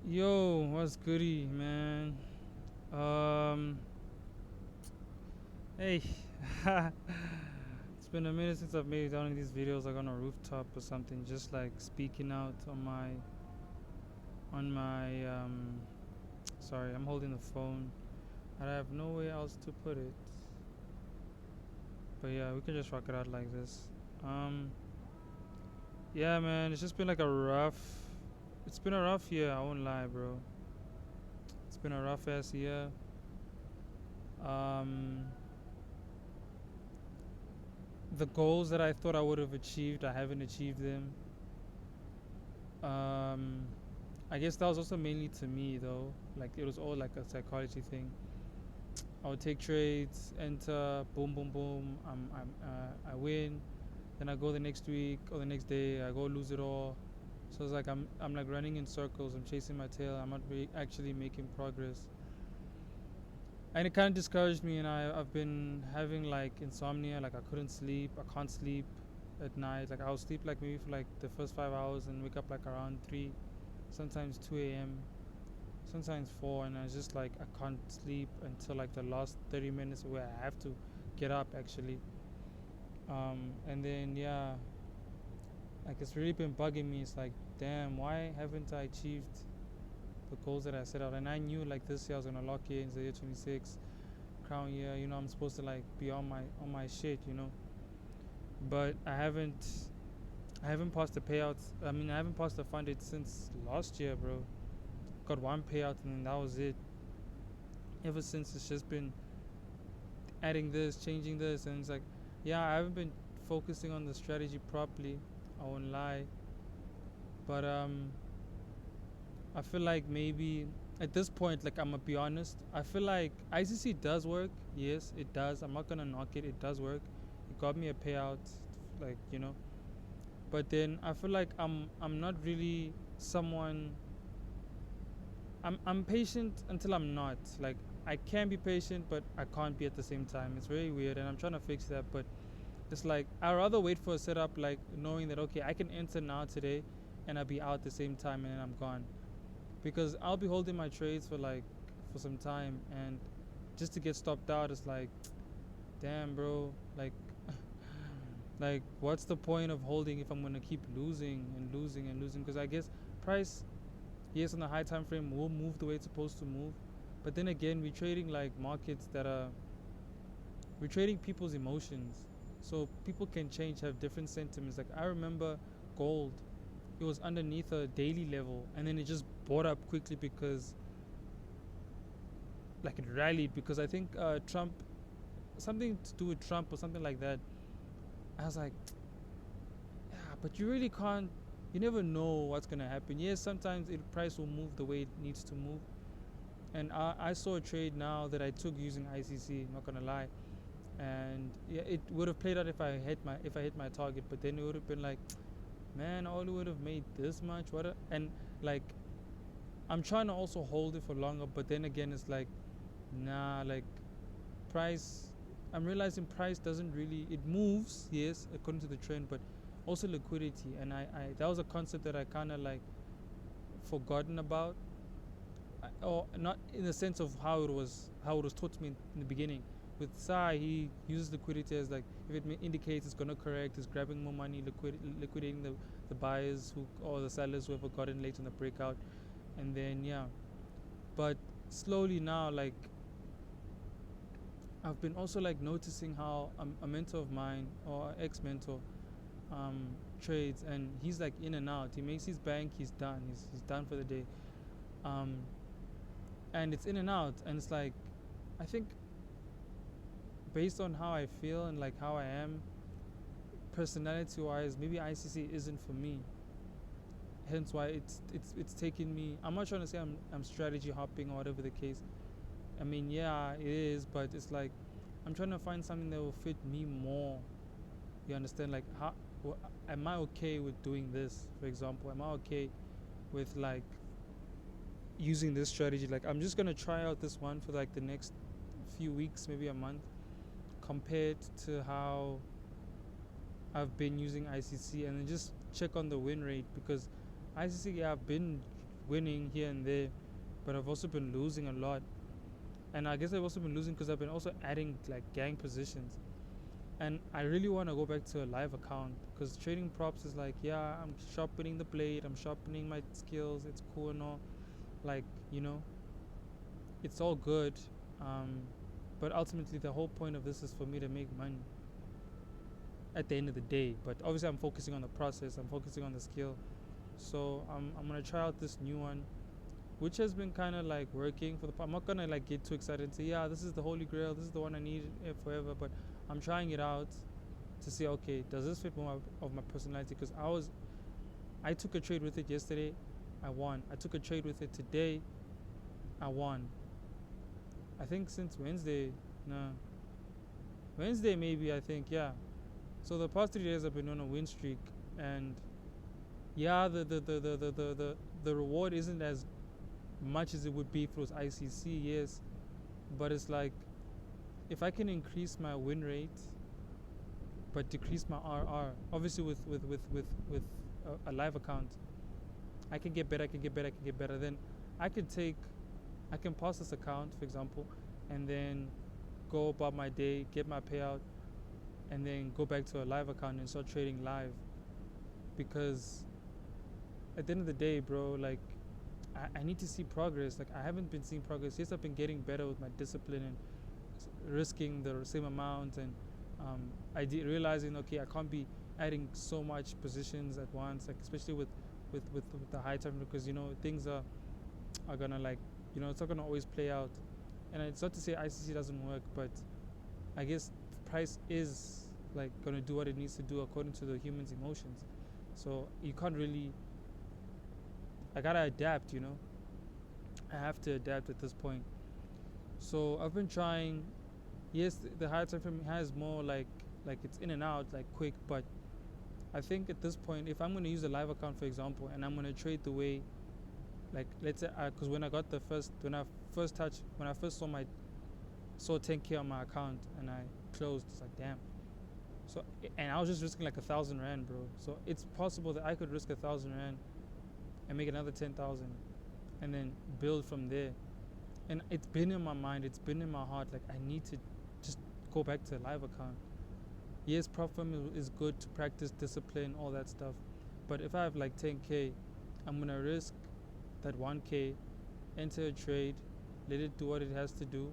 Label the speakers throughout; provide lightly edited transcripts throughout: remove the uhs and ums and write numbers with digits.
Speaker 1: Yo, what's goody, man? Um, hey, it's been a minute since I've made one of these videos like on a rooftop or something, just like speaking out on my. Sorry, I'm holding the phone. I have no way else to put it. But yeah, we can just rock it out like this. Um, yeah, man, it's just been like a rough. It's been a rough year. I won't lie, bro. It's been a rough ass year. Um, the goals that I thought I would have achieved, I haven't achieved them. Um, I guess that was also mainly to me though. Like it was all like a psychology thing. I would take trades, enter, boom, boom, boom. I win. Then I go the next week or the next day. I go lose it all. So it's like I'm like running in circles. I'm chasing my tail. I'm not really actually making progress. And it kind of discouraged me. And I've been having like insomnia. Like I couldn't sleep. I can't sleep at night. Like I'll sleep like maybe for like the first 5 hours and wake up like around 3, sometimes 2 a.m., sometimes 4, and I just like I can't sleep until like the last 30 minutes where I have to get up actually. And then yeah, like it's really been bugging me. It's like, damn, why haven't I achieved the goals that I set out? And I knew like this year I was gonna lock in the year 26 crown year. You know, I'm supposed to like be on my shit. You know, but I haven't passed the payouts. I mean, I haven't passed the funded since last year, bro. Got one payout and then that was it. Ever since it's just been adding this, changing this, and it's like, yeah, I haven't been focusing on the strategy properly. I won't lie, but I feel like maybe at this point, like I'm gonna be honest, I feel like ICC does work. Yes, it does. I'm not gonna knock it. It does work. It got me a payout, like you know. But then I feel like I'm not really someone. I'm patient until I'm not. Like I can be patient, but I can't be at the same time. It's very weird, and I'm trying to fix that. But it's like I rather wait for a setup, like knowing that okay, I can enter now today, and I'll be out at the same time, and then I'm gone. Because I'll be holding my trades for some time, and just to get stopped out is like, damn, bro. Like what's the point of holding if I'm gonna keep losing and losing and losing? Because I guess price, yes, on the high time frame will move the way it's supposed to move, but then again, we're trading like markets that are we're trading people's emotions, so people can change, have different sentiments. Like I remember gold, it was underneath a daily level, and then it just bought up quickly because like it rallied because I think Trump, something to do with Trump or something like that. I was like, yeah, but you really can't. You never know what's gonna happen. Yes, sometimes it price will move the way it needs to move. And I saw a trade now that I took using ICC. Not gonna lie, and yeah, it would have played out if I hit my target. But then it would have been like, man, I only would have made this much. And like I'm trying to also hold it for longer, but then again, it's like, nah, like price. I'm realizing price doesn't really. It moves, yes, according to the trend, but also liquidity. And I that was a concept that I kind of like forgotten about, or not in the sense of how it was taught to me in the beginning. With Sai, he uses liquidity as like if it indicates it's gonna correct, it's grabbing more money, liquidating the buyers who or the sellers who have gotten late on the breakout, and then yeah. But slowly now, like I've been also like noticing how a mentor of mine or ex-mentor um, trades, and he's like in and out. He makes his bank, he's done. He's done for the day, um, and it's in and out. And it's like, I think based on how I feel and like how I am, personality-wise, maybe ICC isn't for me. Hence why it's taken me. I'm not trying to say I'm strategy hopping or whatever the case. I mean, yeah, it is, but it's like I'm trying to find something that will fit me more. You understand? Like, how am I okay with doing this? For example, am I okay with like using this strategy? Like, I'm just gonna try out this one for like the next few weeks, maybe a month, compared to how I've been using ICC, and then just check on the win rate because ICC, yeah, I've been winning here and there, but I've also been losing a lot. And I guess I've also been losing because I've been also adding like gang positions. And I really want to go back to a live account because trading props is like, yeah, I'm sharpening the blade, I'm sharpening my skills, it's cool and all. Like, it's all good. But ultimately, the whole point of this is for me to make money at the end of the day. But obviously, I'm focusing on the process, I'm focusing on the skill. So I'm going to try out this new one, which has been kind of like working for the. I'm not gonna like get too excited and say, yeah, this is the holy grail, this is the one I need forever. But I'm trying it out to see, okay, does this fit more of my personality? Because I took a trade with it yesterday, I won. I took a trade with it today, I won. I think since Wednesday, Wednesday maybe. I think, yeah. So the past 3 days I've been on a win streak, and yeah, the reward isn't as much as it would be if it was ICC, yes, but it's like if I can increase my win rate but decrease my RR, obviously with a live account, I can get better, then I can pass this account, for example, and then go about my day, get my payout, and then go back to a live account and start trading live. Because at the end of the day, bro, like I need to see progress. Like I haven't been seeing progress. Yes, I've been getting better with my discipline and risking the same amount, and realizing, okay, I can't be adding so much positions at once, like especially with the high time, because things are gonna, like, it's not gonna always play out. And it's not to say ICC doesn't work, but I guess the price is like gonna do what it needs to do according to the human's emotions. So you can't really. I gotta adapt, I have to adapt at this point. So I've been trying. Yes, the higher time frame has more like it's in and out, like quick. But I think at this point, if I'm gonna use a live account, for example, and I'm gonna trade the way, like, let's say, because when I first saw 10K on my account and I closed, it's like, damn. So, and I was just risking like 1,000 rand, bro. So it's possible that I could risk 1,000 rand and make another 10,000, and then build from there. And it's been in my mind, it's been in my heart, like I need to just go back to a live account. Yes, prop firm is good to practice discipline, all that stuff, but if I have like 10K, I'm gonna risk that 1K, enter a trade, let it do what it has to do.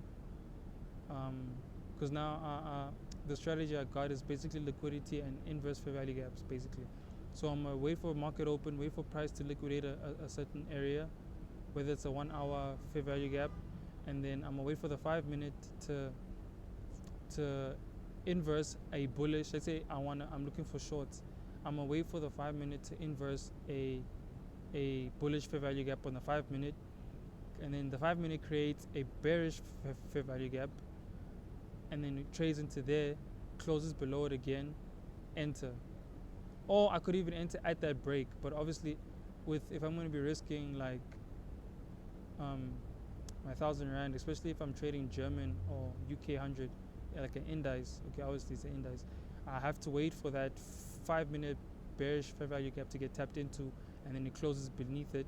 Speaker 1: Because now the strategy I got is basically liquidity and inverse fair value gaps, basically. So I'm going to wait for market open, wait for price to liquidate a certain area, whether it's a 1 hour fair value gap, and then I'm going to wait for the 5 minute to inverse a bullish. Let's say I'm looking for shorts. I'm going to wait for the 5 minute to inverse a bullish fair value gap on the 5 minute, and then the 5 minute creates a bearish fair value gap, and then it trades into there, closes below it again, enter. Or I could even enter at that break, but obviously, if I'm going to be risking like my 1,000 rand, especially if I'm trading German or UK 100, like an indice. Okay, obviously it's an indice. I have to wait for that 5 minute bearish fair value gap to get tapped into, and then it closes beneath it,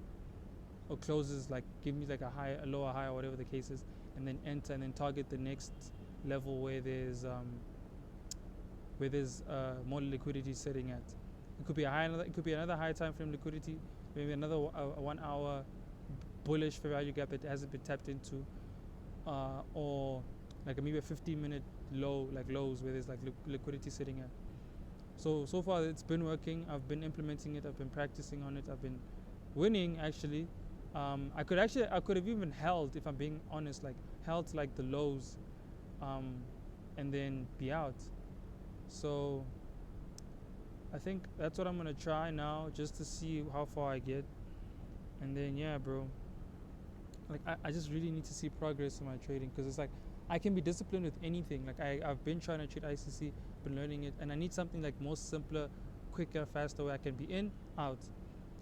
Speaker 1: or closes like give me like a high, a lower high, or whatever the case is, and then enter and then target the next level where there's more liquidity sitting at. It could be another high time frame liquidity, maybe another 1 hour bullish fair value gap that hasn't been tapped into, or like maybe a 15-minute low, like lows where there's like liquidity sitting at. So far it's been working. I've been implementing it. I've been practicing on it. I've been winning, actually. I could have even held, if I'm being honest, like held like the lows, and then be out. So I think that's what I'm gonna try now, just to see how far I get. And then yeah, bro, like I just really need to see progress in my trading, because it's like I can be disciplined with anything. Like I've been trying to trade ICC, been learning it, and I need something like more simpler, quicker, faster, where I can be in, out.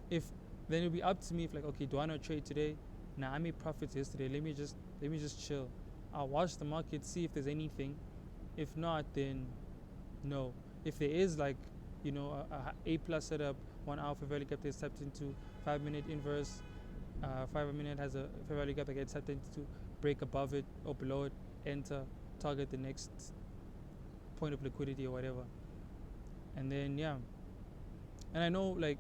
Speaker 1: If then it'll be up to me, if like, okay, do I want to trade today? Nah, I made profits yesterday. Let me just chill. I'll watch the market, see if there's anything. If not, then no. If there is like, a plus setup, 1 hour fair value gap that's tapped into, 5 minute inverse, 5 minute has a fair value gap that gets tapped into, break above it or below it, enter, target the next point of liquidity or whatever. And then yeah, and I know like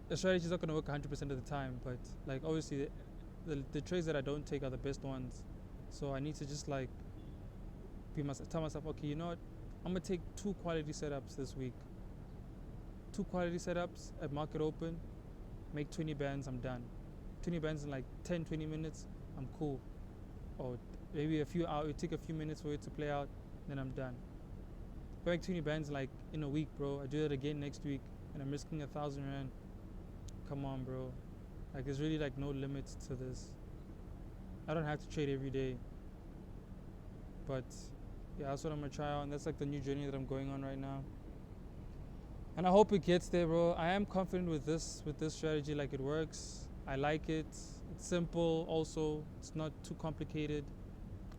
Speaker 1: the strategy is not going to work 100% of the time, but like obviously the trades that I don't take are the best ones. So I need to just like tell myself, okay, you know what, I'm gonna take 2 quality setups this week. 2 quality setups at market open, make 20 bands, I'm done. 20 bands in like 10-20 minutes, I'm cool. Or maybe a few hours, it take a few minutes for it to play out, then I'm done. If I make 20 bands like in a week, bro, I do that again next week, and I'm risking 1,000 rand. Come on, bro. Like there's really like no limits to this. I don't have to trade every day, but yeah, that's what I'm gonna try out, and that's like the new journey that I'm going on right now. And I hope it gets there, bro. I am confident with this strategy. Like it works. I like it. It's simple. Also, it's not too complicated.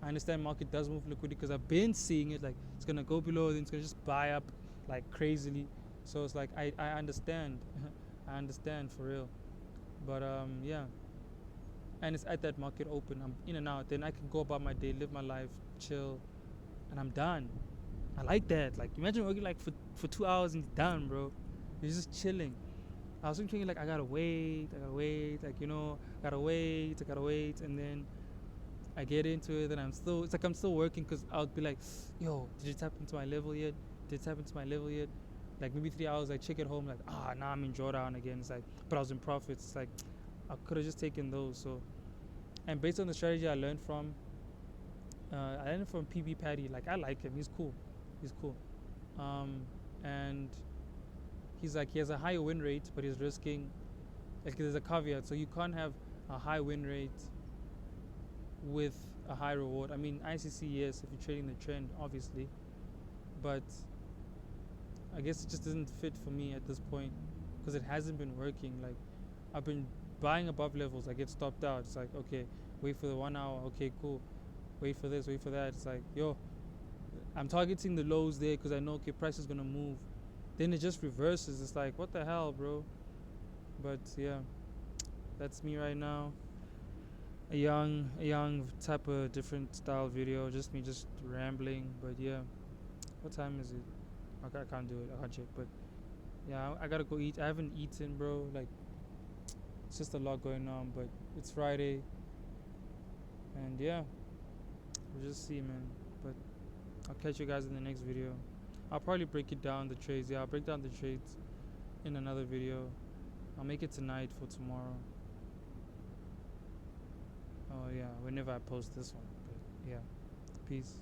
Speaker 1: I understand market does move liquidity because I've been seeing it. Like it's gonna go below, then it's gonna just buy up like crazily. So it's like I understand. I understand for real. But yeah. And it's at that market open. I'm in and out. Then I can go about my day, live my life, chill, and I'm done. I like that. Like imagine working like for 2 hours and you're done, bro. You're just chilling. I was thinking like I gotta wait, like gotta wait, and then I get into it, and I'm still working because I'll be like, yo, did you tap into my level yet? Like maybe 3 hours, I check at home, like now I'm in drawdown again. It's like, but I was in profits. It's like I could have just taken those. So, and based on the strategy I learned from PB Patty. Like I like him. He's cool. And he's like he has a higher win rate, but he's risking. Like there's a caveat, so you can't have a high win rate with a high reward. I mean, ICC, yes, if you're trading the trend, obviously, but I guess it just doesn't fit for me at this point because it hasn't been working. Like I've been buying above levels, I get stopped out. It's like, okay, wait for the 1 hour, okay, cool, wait for this, wait for that. It's like, yo, I'm targeting the lows there because I know, okay, price is gonna move. Then it just reverses. It's like, what the hell, bro? But yeah, that's me right now. A young type of different style video. Just me just rambling. But yeah, what time is it? I can't do it. I can't check. But yeah, I gotta go eat. I haven't eaten, bro. Like it's just a lot going on. But it's Friday, and yeah, we'll just see, man. But I'll catch you guys in the next video. I'll probably break it down, the trades. Yeah, I'll break down the trades in another video. I'll make it tonight for tomorrow. Oh yeah, whenever I post this one. But yeah, peace.